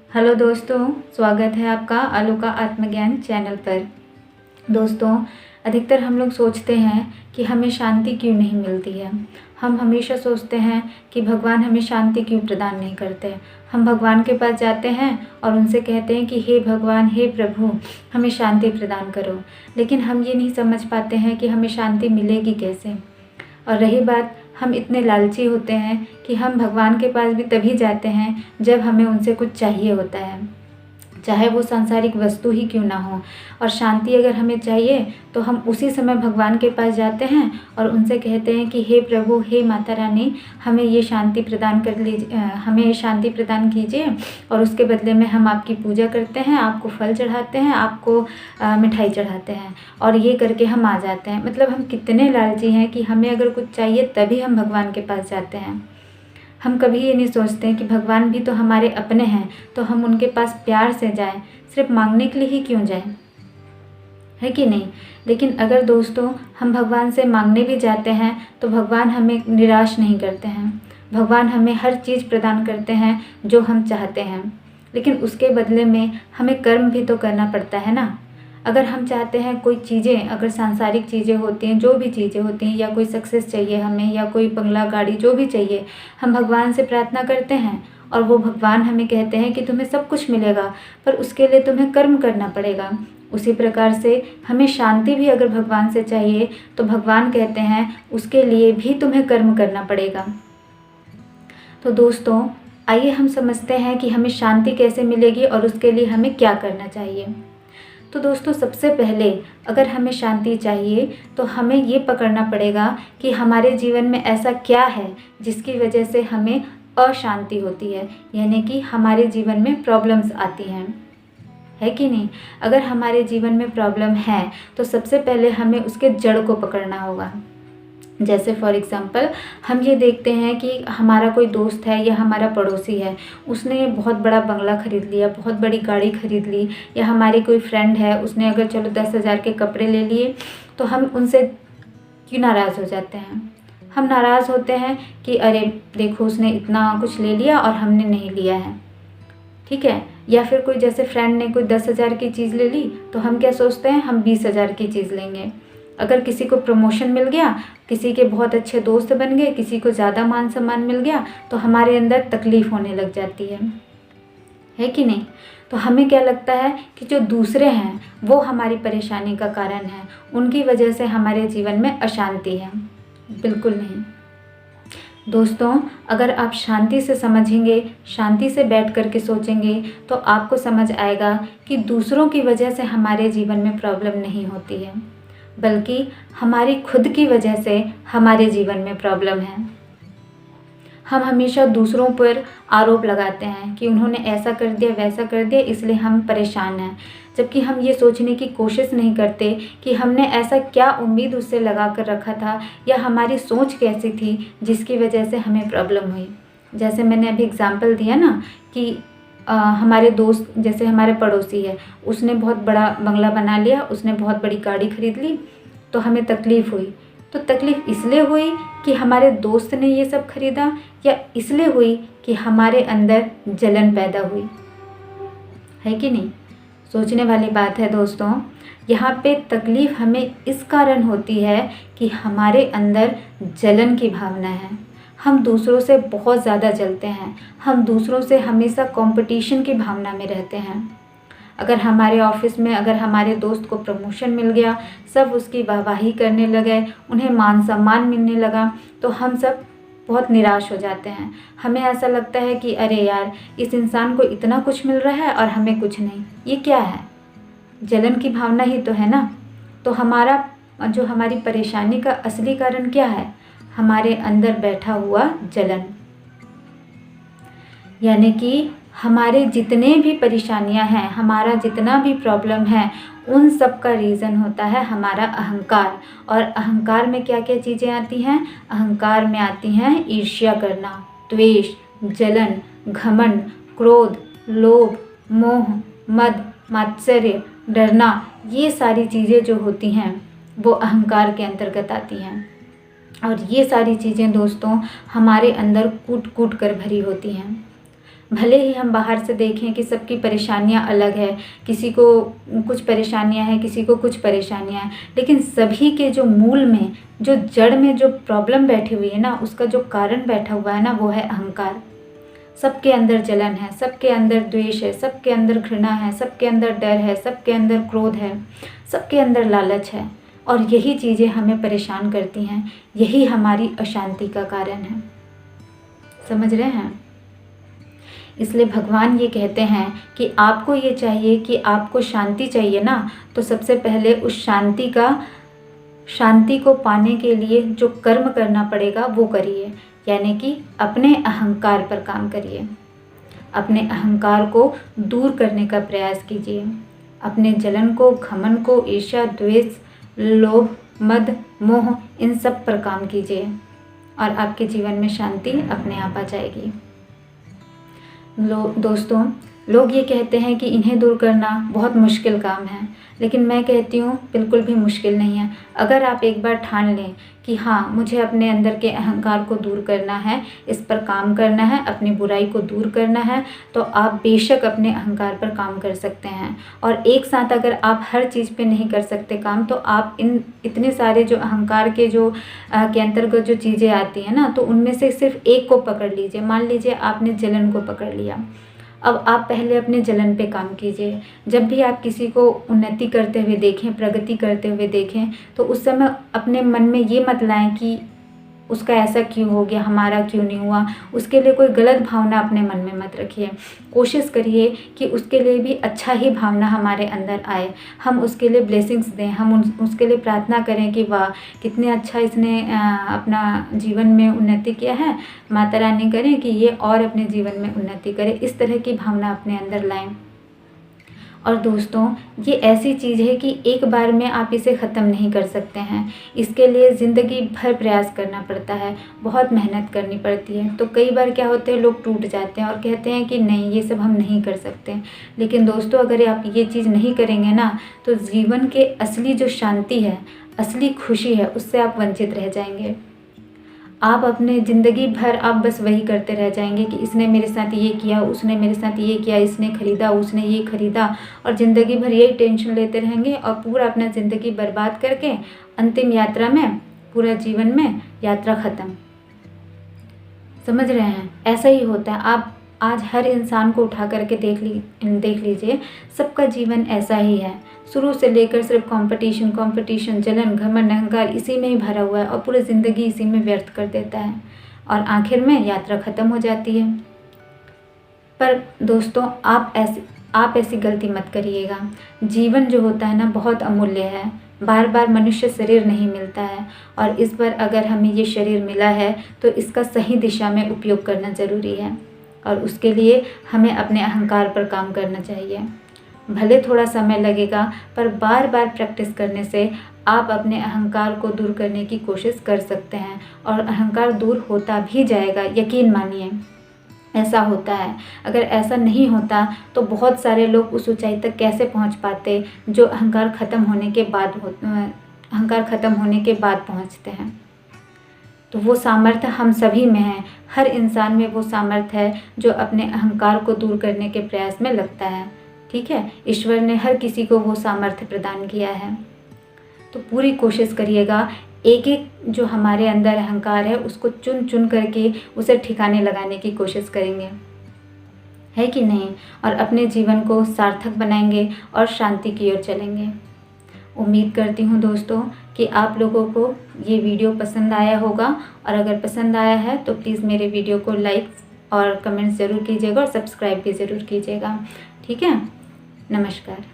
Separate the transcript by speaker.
Speaker 1: Hello दोस्तों, स्वागत है आपका आलू का आत्मज्ञान चैनल पर। दोस्तों, अधिकतर हम लोग सोचते हैं कि हमें शांति क्यों नहीं मिलती है। हम हमेशा सोचते हैं कि भगवान हमें शांति क्यों प्रदान नहीं करते। हम भगवान के पास जाते हैं और उनसे कहते हैं कि हे भगवान, हे प्रभु, हमें शांति प्रदान करो। लेकिन हम ये नहीं समझ पाते हैं कि हमें शांति मिलेगी कैसे। और रही बात, हम इतने लालची होते हैं कि हम भगवान के पास भी तभी जाते हैं जब हमें उनसे कुछ चाहिए होता है, चाहे वो सांसारिक वस्तु ही क्यों ना हो। और शांति अगर हमें चाहिए तो हम उसी समय भगवान के पास जाते हैं और उनसे कहते हैं कि हे प्रभु, हे माता रानी, हमें ये शांति प्रदान कर लीजिए, हमें ये शांति प्रदान कीजिए। और उसके बदले में हम आपकी पूजा करते हैं, आपको फल चढ़ाते हैं, आपको मिठाई चढ़ाते हैं, और ये करके हम आ जाते हैं। मतलब हम कितने लालची हैं कि हमें अगर कुछ चाहिए तभी हम भगवान के पास जाते हैं। हम कभी ये नहीं सोचते कि भगवान भी तो हमारे अपने हैं, तो हम उनके पास प्यार से जाएं, सिर्फ मांगने के लिए ही क्यों जाएं, है कि नहीं। लेकिन अगर दोस्तों हम भगवान से मांगने भी जाते हैं तो भगवान हमें निराश नहीं करते हैं। भगवान हमें हर चीज़ प्रदान करते हैं जो हम चाहते हैं, लेकिन उसके बदले में हमें कर्म भी तो करना पड़ता है ना। अगर हम चाहते हैं कोई चीज़ें, अगर सांसारिक चीज़ें होती हैं, जो भी चीज़ें होती हैं, या कोई सक्सेस चाहिए हमें, या कोई बंगला गाड़ी जो भी चाहिए, हम भगवान से प्रार्थना करते हैं और वो भगवान हमें कहते हैं कि तुम्हें सब कुछ मिलेगा, पर उसके लिए तुम्हें कर्म करना पड़ेगा। उसी प्रकार से हमें शांति भी अगर भगवान से चाहिए तो भगवान कहते हैं उसके लिए भी तुम्हें कर्म करना पड़ेगा। तो दोस्तों, आइए हम समझते हैं कि हमें शांति कैसे मिलेगी और उसके लिए हमें क्या करना चाहिए। तो दोस्तों, सबसे पहले अगर हमें शांति चाहिए तो हमें ये पकड़ना पड़ेगा कि हमारे जीवन में ऐसा क्या है जिसकी वजह से हमें अशांति होती है, यानी कि हमारे जीवन में प्रॉब्लम्स आती हैं, है कि नहीं। अगर हमारे जीवन में प्रॉब्लम है तो सबसे पहले हमें उसके जड़ को पकड़ना होगा। जैसे फॉर एग्ज़ाम्पल हम ये देखते हैं कि हमारा कोई दोस्त है या हमारा पड़ोसी है, उसने बहुत बड़ा बंगला ख़रीद लिया, बहुत बड़ी गाड़ी ख़रीद ली, या हमारी कोई फ्रेंड है, उसने अगर चलो 10,000 के कपड़े ले लिए, तो हम उनसे क्यों नाराज़ हो जाते हैं। हम नाराज़ होते हैं कि अरे देखो, उसने इतना कुछ ले लिया और हमने नहीं लिया है, ठीक है। या फिर कोई, जैसे फ्रेंड ने कोई 10,000 की चीज़ ले ली तो हम क्या सोचते हैं, हम 20,000 की चीज़ लेंगे। अगर किसी को प्रमोशन मिल गया, किसी के बहुत अच्छे दोस्त बन गए, किसी को ज़्यादा मान सम्मान मिल गया, तो हमारे अंदर तकलीफ़ होने लग जाती है कि नहीं। तो हमें क्या लगता है कि जो दूसरे हैं वो हमारी परेशानी का कारण है, उनकी वजह से हमारे जीवन में अशांति है। बिल्कुल नहीं दोस्तों, अगर आप शांति से समझेंगे, शांति से बैठ कर के सोचेंगे, तो आपको समझ आएगा कि दूसरों की वजह से हमारे जीवन में प्रॉब्लम नहीं होती है, बल्कि हमारी खुद की वजह से हमारे जीवन में प्रॉब्लम है। हम हमेशा दूसरों पर आरोप लगाते हैं कि उन्होंने ऐसा कर दिया, वैसा कर दिया, इसलिए हम परेशान हैं, जबकि हम ये सोचने की कोशिश नहीं करते कि हमने ऐसा क्या उम्मीद उससे लगा कर रखा था, या हमारी सोच कैसी थी जिसकी वजह से हमें प्रॉब्लम हुई। जैसे मैंने अभी एग्जांपल दिया ना कि हमारे दोस्त, जैसे हमारे पड़ोसी है, उसने बहुत बड़ा बंगला बना लिया, उसने बहुत बड़ी गाड़ी खरीद ली, तो हमें तकलीफ़ हुई। तो तकलीफ़ इसलिए हुई कि हमारे दोस्त ने ये सब खरीदा, या इसलिए हुई कि हमारे अंदर जलन पैदा हुई, है कि नहीं। सोचने वाली बात है दोस्तों। यहाँ पे तकलीफ़ हमें इस कारण होती है कि हमारे अंदर जलन की भावना है। हम दूसरों से बहुत ज़्यादा जलते हैं, हम दूसरों से हमेशा कंपटीशन की भावना में रहते हैं। अगर हमारे ऑफिस में अगर हमारे दोस्त को प्रमोशन मिल गया, सब उसकी वाहवाही करने लगे, उन्हें मान सम्मान मिलने लगा, तो हम सब बहुत निराश हो जाते हैं। हमें ऐसा लगता है कि अरे यार, इस इंसान को इतना कुछ मिल रहा है और हमें कुछ नहीं, ये क्या है। जलन की भावना ही तो है ना। तो हमारी परेशानी का असली कारण क्या है, हमारे अंदर बैठा हुआ जलन। यानी कि हमारे जितने भी परेशानियां हैं, हमारा जितना भी प्रॉब्लम है, उन सब का रीज़न होता है हमारा अहंकार। और अहंकार में क्या क्या चीज़ें आती हैं, अहंकार में आती हैं ईर्ष्या करना, द्वेष, जलन, घमंड, क्रोध, लोभ, मोह, मद, मात्सर्य, डरना। ये सारी चीज़ें जो होती हैं वो अहंकार के अंतर्गत आती हैं। और ये सारी चीज़ें दोस्तों हमारे अंदर कूट कूट कर भरी होती हैं। भले ही हम बाहर से देखें कि सबकी परेशानियां अलग है, किसी को कुछ परेशानियां हैं, किसी को कुछ परेशानियां हैं, लेकिन सभी के जो मूल में, जो जड़ में जो प्रॉब्लम बैठी हुई है ना, उसका जो कारण बैठा हुआ है ना, वो है अहंकार। सबके अंदर जलन है, सबके अंदर द्वेष है, सबके अंदर घृणा है, सबके अंदर डर है, सबके अंदर क्रोध है, सबके अंदर लालच है। और यही चीज़ें हमें परेशान करती हैं, यही हमारी अशांति का कारण है। समझ रहे हैं? इसलिए भगवान ये कहते हैं कि आपको ये चाहिए कि आपको शांति चाहिए ना, तो सबसे पहले उस शांति को पाने के लिए जो कर्म करना पड़ेगा वो करिए, यानी कि अपने अहंकार पर काम करिए। अपने अहंकार को दूर करने का प्रयास कीजिए। अपने जलन को, घमंड को, ईर्ष्या, द्वेष, लोभ, मद, मोह, इन सब पर काम कीजिए और आपके जीवन में शांति अपने आप आ जाएगी। दोस्तों, लोग ये कहते हैं कि इन्हें दूर करना बहुत मुश्किल काम है, लेकिन मैं कहती हूँ बिल्कुल भी मुश्किल नहीं है। अगर आप एक बार ठान लें कि हाँ, मुझे अपने अंदर के अहंकार को दूर करना है, इस पर काम करना है, अपनी बुराई को दूर करना है, तो आप बेशक अपने अहंकार पर काम कर सकते हैं। और एक साथ अगर आप हर चीज़ पे नहीं कर सकते काम, तो आप इतने सारे जो अहंकार के के अंतर्गत जो चीज़ें आती हैं ना, तो उनमें से सिर्फ एक को पकड़ लीजिए। मान लीजिए आपने जलन को पकड़ लिया, अब आप पहले अपने जलन पे काम कीजिए। जब भी आप किसी को उन्नति करते हुए देखें, प्रगति करते हुए देखें, तो उस समय अपने मन में ये मत लाएं कि उसका ऐसा क्यों हो गया, हमारा क्यों नहीं हुआ। उसके लिए कोई गलत भावना अपने मन में मत रखिए। कोशिश करिए कि उसके लिए भी अच्छा ही भावना हमारे अंदर आए। हम उसके लिए ब्लेसिंग्स दें, हम उसके लिए प्रार्थना करें कि वाह, कितने अच्छा इसने अपना जीवन में उन्नति किया है। माता रानी करें कि ये और अपने जीवन में उन्नति करे। इस तरह की भावना अपने अंदर लाएं। और दोस्तों, ये ऐसी चीज़ है कि एक बार में आप इसे ख़त्म नहीं कर सकते हैं। इसके लिए ज़िंदगी भर प्रयास करना पड़ता है, बहुत मेहनत करनी पड़ती है। तो कई बार क्या होते हैं, लोग टूट जाते हैं और कहते हैं कि नहीं, ये सब हम नहीं कर सकते। लेकिन दोस्तों, अगर आप ये चीज़ नहीं करेंगे ना, तो जीवन के असली जो शांति है, असली खुशी है, उससे आप वंचित रह जाएंगे। आप अपने ज़िंदगी भर आप बस वही करते रह जाएंगे कि इसने मेरे साथ ये किया, उसने मेरे साथ ये किया, इसने ख़रीदा, उसने ये ख़रीदा, और ज़िंदगी भर यही टेंशन लेते रहेंगे और पूरा अपना ज़िंदगी बर्बाद करके अंतिम यात्रा में, पूरा जीवन में यात्रा ख़त्म। समझ रहे हैं? ऐसा ही होता है। आप आज हर इंसान को उठा करके देख लीजिए, सबका जीवन ऐसा ही है। शुरू से लेकर सिर्फ कंपटीशन, जलन, घमंड, अहंकार, इसी में ही भरा हुआ है और पूरी ज़िंदगी इसी में व्यर्थ कर देता है और आखिर में यात्रा ख़त्म हो जाती है। पर दोस्तों, आप ऐसी गलती मत करिएगा। जीवन जो होता है ना, बहुत अमूल्य है। बार बार मनुष्य शरीर नहीं मिलता है और इस बार अगर हमें ये शरीर मिला है तो इसका सही दिशा में उपयोग करना ज़रूरी है और उसके लिए हमें अपने अहंकार पर काम करना चाहिए। भले थोड़ा समय लगेगा, पर बार बार प्रैक्टिस करने से आप अपने अहंकार को दूर करने की कोशिश कर सकते हैं और अहंकार दूर होता भी जाएगा। यकीन मानिए, ऐसा होता है। अगर ऐसा नहीं होता तो बहुत सारे लोग उस ऊंचाई तक कैसे पहुंच पाते जो अहंकार ख़त्म होने के बाद पहुंचते हैं। तो वो सामर्थ्य हम सभी में है। हर इंसान में वो सामर्थ्य है जो अपने अहंकार को दूर करने के प्रयास में लगता है। ठीक है, ईश्वर ने हर किसी को वो सामर्थ्य प्रदान किया है। तो पूरी कोशिश करिएगा, एक एक जो हमारे अंदर अहंकार है उसको चुन चुन करके उसे ठिकाने लगाने की कोशिश करेंगे, है कि नहीं? और अपने जीवन को सार्थक बनाएंगे और शांति की ओर चलेंगे। उम्मीद करती हूँ दोस्तों कि आप लोगों को ये वीडियो पसंद आया होगा, और अगर पसंद आया है तो प्लीज़ मेरे वीडियो को लाइक और कमेंट्स ज़रूर कीजिएगा और सब्सक्राइब भी ज़रूर कीजिएगा। ठीक है, नमस्कार।